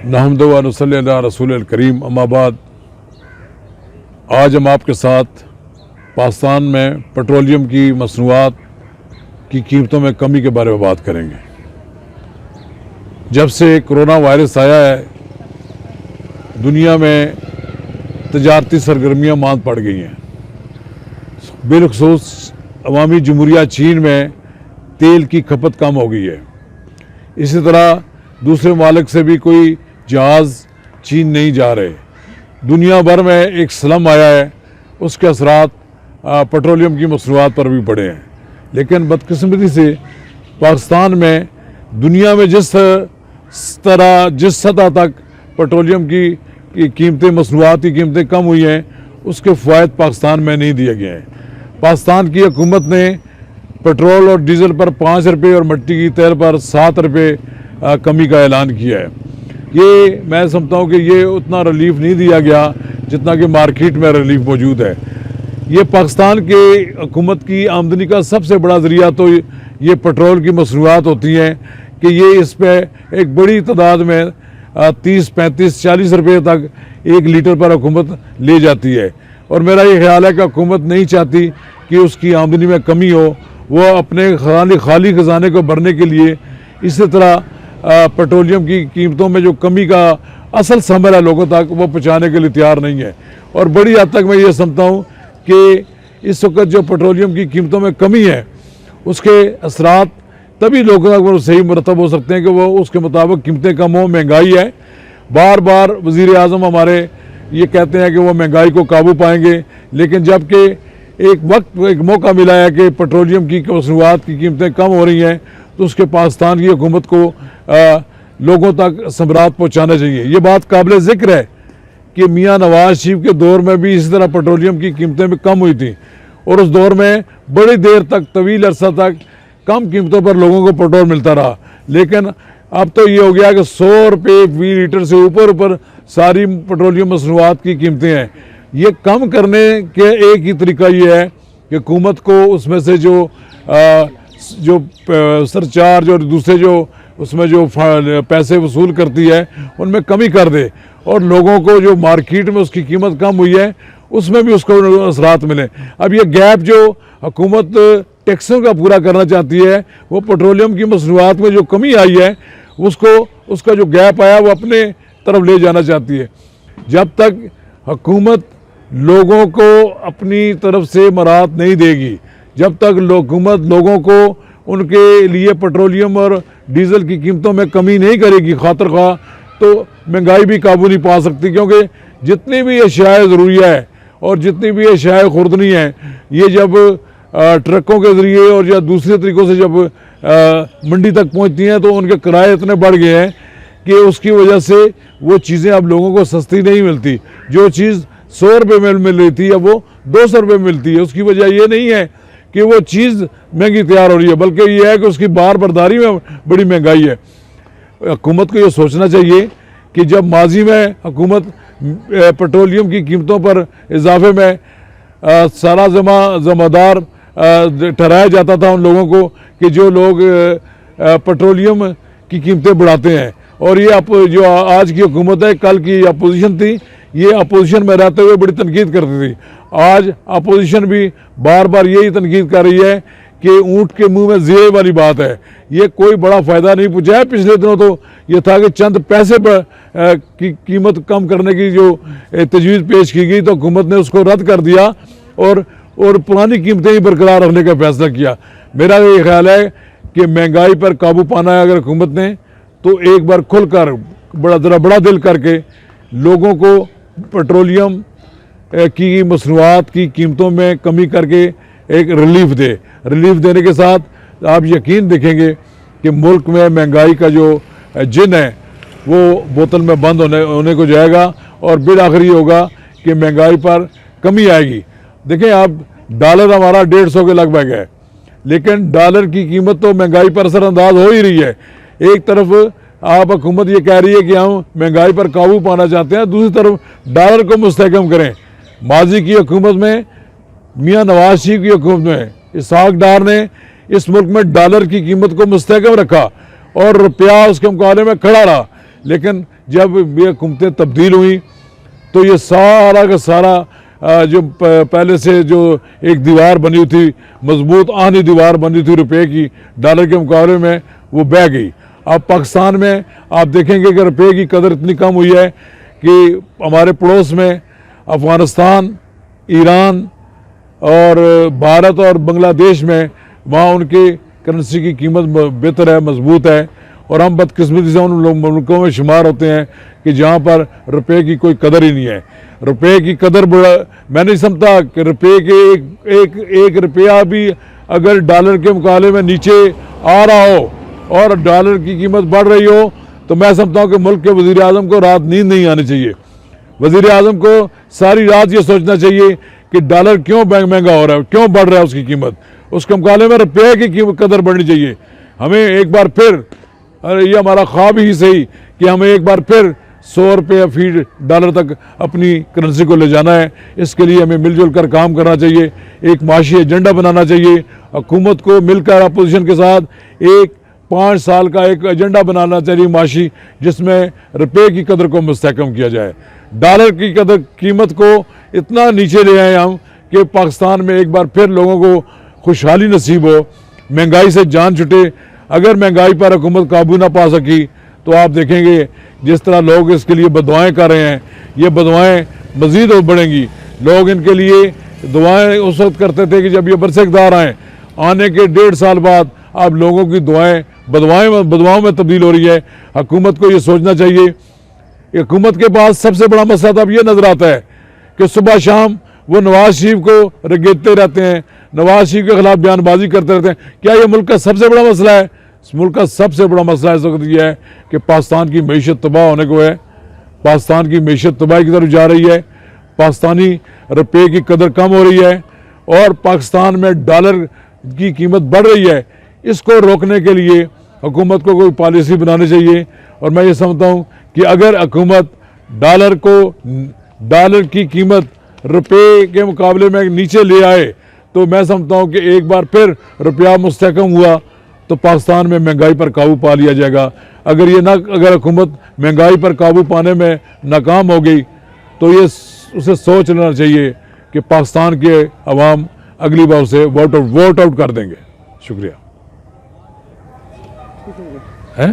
नहमदु व नसल्ली अला रसूलिल करीम, अम्मा बाद। आज हम आपके साथ पाकिस्तान में पेट्रोलियम की मसनूआत की कीमतों में कमी के बारे में बात करेंगे। जब से कोरोना वायरस आया है, दुनिया में तजारती सरगर्मियाँ मांद पड़ गई हैं। बिलखसूस अवामी जमहूरिया चीन में तेल की खपत कम हो गई है। इसी तरह दूसरे मालिक से भी कोई जहाज़ चीन नहीं जा रहे। दुनिया भर में एक स्लम आया है, उसके असरात पेट्रोलियम की मसनूआत पर भी पड़े हैं। लेकिन बदकिस्मती से पाकिस्तान में दुनिया में जिस सतह तक पेट्रोलियम की कीमतें, मसनूआत की कीमतें कम हुई हैं, उसके फ़वाइद पाकिस्तान में नहीं दिए गए हैं। पाकिस्तान की हुकूमत ने पेट्रोल और डीज़ल पर 5 रुपये और मिट्टी की तेल पर 7 रुपये कमी का ऐलान किया है। ये मैं समझता हूँ कि ये उतना रिलीफ नहीं दिया गया जितना कि मार्केट में रिलीफ मौजूद है। ये पाकिस्तान के हुकूमत की आमदनी का सबसे बड़ा ज़रिया तो ये पेट्रोल की मसनूआत होती हैं कि ये इस पर एक बड़ी तादाद में 30, 35, 40 रुपये तक 1 लीटर पर हुकूमत ले जाती है। और मेरा ये ख्याल है कि हुकूमत नहीं चाहती कि उसकी आमदनी में कमी हो। वो अपने खाली ख़जाने को भरने के लिए इसी तरह पेट्रोलियम की कीमतों में जो कमी का असल समझ है लोगों तक, वो पहुँचाने के लिए तैयार नहीं है। और बड़ी हद तक मैं ये समझता हूँ कि इस वक्त जो पेट्रोलियम की कीमतों में कमी है, उसके असरात तभी लोगों तक वो सही मुरतब हो सकते हैं कि वो उसके मुताबिक कीमतें कम हो। महंगाई है, बार बार वज़ीर आज़म हमारे ये कहते हैं कि वो महंगाई को काबू पाएंगे, लेकिन जबकि एक मौका मिला है कि पेट्रोलियम की मसनूआत की कीमतें कम हो रही हैं, तो उसके पाकिस्तान की हुकूमत को लोगों तक समरात पहुँचाना चाहिए। ये बात काबिल ज़िक्र है कि मियाँ नवाज शरीफ के दौर में भी इसी तरह पेट्रोलियम की कीमतें भी कम हुई थी, और उस दौर में बड़ी देर तक, तवील अरसा तक कम कीमतों पर लोगों को पेट्रोल मिलता रहा। लेकिन अब तो ये हो गया कि 100 रुपये फी लीटर से ऊपर सारी पेट्रोलियम मसनूआत की कीमतें हैं। ये कम करने के एक ही तरीका ये है कि हुकूमत को उसमें से जो सरचार्ज और दूसरे जो उसमें जो पैसे वसूल करती है, उनमें कमी कर दे, और लोगों को जो मार्केट में उसकी कीमत कम हुई है उसमें भी उसको असरात मिले। अब ये गैप जो हुकूमत टैक्सों का पूरा करना चाहती है, वो पेट्रोलियम की मसनूआत में जो कमी आई है उसका जो गैप आया वो अपने तरफ ले जाना चाहती है। जब तक हुकूमत लोगों को अपनी तरफ से मराहत नहीं देगी, जब तक हुकूमत लोगों को उनके लिए पेट्रोलियम और डीज़ल की कीमतों में कमी नहीं करेगी खातिर खा, तो महंगाई भी काबू नहीं पा सकती। क्योंकि जितनी भी अशियाए ज़रूरिया है और जितनी भी अशियाए खुर्दनी है, ये जब ट्रकों के ज़रिए और या दूसरे तरीक़ों से जब मंडी तक पहुंचती हैं, तो उनके किराए इतने बढ़ गए हैं कि उसकी वजह से वो चीज़ें अब लोगों को सस्ती नहीं मिलती। जो चीज़ 100 रुपये में मिल रही थी, अब वो 200 रुपये मिलती है। उसकी वजह ये नहीं है कि वो चीज़ महंगी तैयार हो रही है, बल्कि ये है कि उसकी बार बर्दारी में बड़ी महंगाई है। हुकूमत को ये सोचना चाहिए कि जब माजी में हुकूमत पेट्रोलियम की कीमतों पर इजाफे में सारा ज़िम्मेदार ठहराया जाता था उन लोगों को कि जो लोग पेट्रोलियम की कीमतें बढ़ाते हैं। और ये जो आज की हुकूमत है, कल की अपोजिशन थी, ये अपोजिशन में रहते हुए बड़ी तनकीद करती थी। आज अपोजिशन भी बार बार यही तनकीद कर रही है कि ऊँट के मुंह में ज़ेर वाली बात है। ये कोई बड़ा फ़ायदा नहीं पहुँचाया। पिछले दिनों तो ये था कि चंद पैसे पर की कीमत कम करने की जो तजवीज़ पेश की गई, तो हुकूमत ने उसको रद्द कर दिया और पुरानी कीमतें ही बरकरार रखने का फैसला किया। मेरा ये ख्याल है कि महंगाई पर काबू पाना है अगर हुकूमत ने, तो एक बार खुलकर बड़ा दिल करके लोगों को पेट्रोलियम की मसनूआत की कीमतों में कमी करके एक रिलीफ देने के साथ आप यकीन देखेंगे कि मुल्क में महंगाई का जो जिन है वो बोतल में बंद होने को जाएगा, और बिल आखिरी होगा कि महंगाई पर कमी आएगी। देखें आप, डॉलर हमारा 150 के लगभग है, लेकिन डॉलर की कीमत तो महंगाई पर असरअंदाज हो ही रही है। एक तरफ आप हुकूमत ये कह रही है कि हम महंगाई पर काबू पाना चाहते हैं, दूसरी तरफ डॉलर को मुस्तहकम करें। माजी की हुकूमत में, मियाँ नवाज शरीफ की हुकूमत में, इसहाक डार ने इस मुल्क में डॉलर की कीमत को मुस्तहकम रखा और रुपया उसके मुकाबले में खड़ा रहा। लेकिन जब ये हुकूमतें तब्दील हुई तो ये सारा का सारा जो पहले से जो एक दीवार बनी हुई थी, मजबूत आहनी दीवार बनी थी रुपए की डॉलर के मुकाबले में, वो बह गई। अब पाकिस्तान में आप देखेंगे कि रुपए की कदर इतनी कम हुई है कि हमारे पड़ोस में अफ़गानिस्तान, ईरान और भारत और बांग्लादेश में वहाँ उनकी करेंसी की कीमत बेहतर है, मजबूत है, और हम बदकिस्मती से उन मुल्कों में शुमार होते हैं कि जहाँ पर रुपए की कोई कदर ही नहीं है। रुपए की कदर मैं नहीं समझता कि रुपए के एक रुपया भी अगर डॉलर के मुकाबले में नीचे आ रहा हो और डॉलर की कीमत बढ़ रही हो तो मैं समझता हूँ कि मुल्क के वज़ीर आज़म को रात नींद नहीं आनी चाहिए। वज़ीर आज़म को सारी रात ये सोचना चाहिए कि डॉलर क्यों महंगा हो रहा है, क्यों बढ़ रहा है उसकी कीमत, उसके मुकाबले में रुपये की कीमत कदर बढ़नी चाहिए। हमें एक बार फिर, ये हमारा ख्वाब ही सही कि हमें एक बार फिर 100 रुपये फी डॉलर तक अपनी करेंसी को ले जाना है। इसके लिए हमें मिलजुल कर काम करना चाहिए, एक माशी एजेंडा बनाना चाहिए। हुकूमत को मिलकर अपोजिशन के साथ एक 5 साल का एक एजेंडा बनाना चाहिए माशी, जिसमें रुपये की कदर को मुस्तहकम किया जाए, डॉलर की कदर कीमत को इतना नीचे ले आए हम कि पाकिस्तान में एक बार फिर लोगों को खुशहाली नसीब हो, महंगाई से जान छुटे। अगर महंगाई पर हुकूमत काबू ना पा सकी तो आप देखेंगे जिस तरह लोग इसके लिए बदुआएं कर रहे हैं, ये बदुआएं मज़ीद बढ़ेंगी। लोग इनके लिए दुआएं उस वक्त करते थे कि जब ये बरसे इक़्तिदार आए, आने के 1.5 साल बाद अब लोगों की दुआएं बदुआओं में तब्दील हो रही है। हुकूमत को ये सोचना चाहिए। हुकूमत के पास सबसे बड़ा मसला तो अब ये नज़र आता है कि सुबह शाम वो नवाज शरीफ को रगेदते रहते हैं, नवाज शरीफ के खिलाफ बयानबाजी करते रहते हैं। क्या ये मुल्क का सबसे बड़ा मसला है? इस मुल्क का सबसे बड़ा मसला इस वक्त यह है कि पाकिस्तान की मईशत तबाह होने को है, पाकिस्तान की मईशत तबाही की तरफ जा रही है, पाकिस्तानी रुपये की कदर कम हो रही है और पाकिस्तान में डॉलर की कीमत बढ़ रही है। इसको रोकने के लिए हुकूमत को कोई पॉलिसी बनानी चाहिए। और मैं ये समझता हूँ कि अगर हुकूमत डॉलर की कीमत रुपये के मुकाबले में नीचे ले आए तो मैं समझता हूँ कि एक बार फिर रुपया मुस्तहकम हुआ तो पाकिस्तान में महंगाई पर काबू पा लिया जाएगा। अगर हुकूमत महंगाई पर काबू पाने में नाकाम हो गई तो ये उसे सोच लेना चाहिए कि पाकिस्तान के अवाम अगली बार से वोट आउट कर देंगे। शुक्रिया। हैं?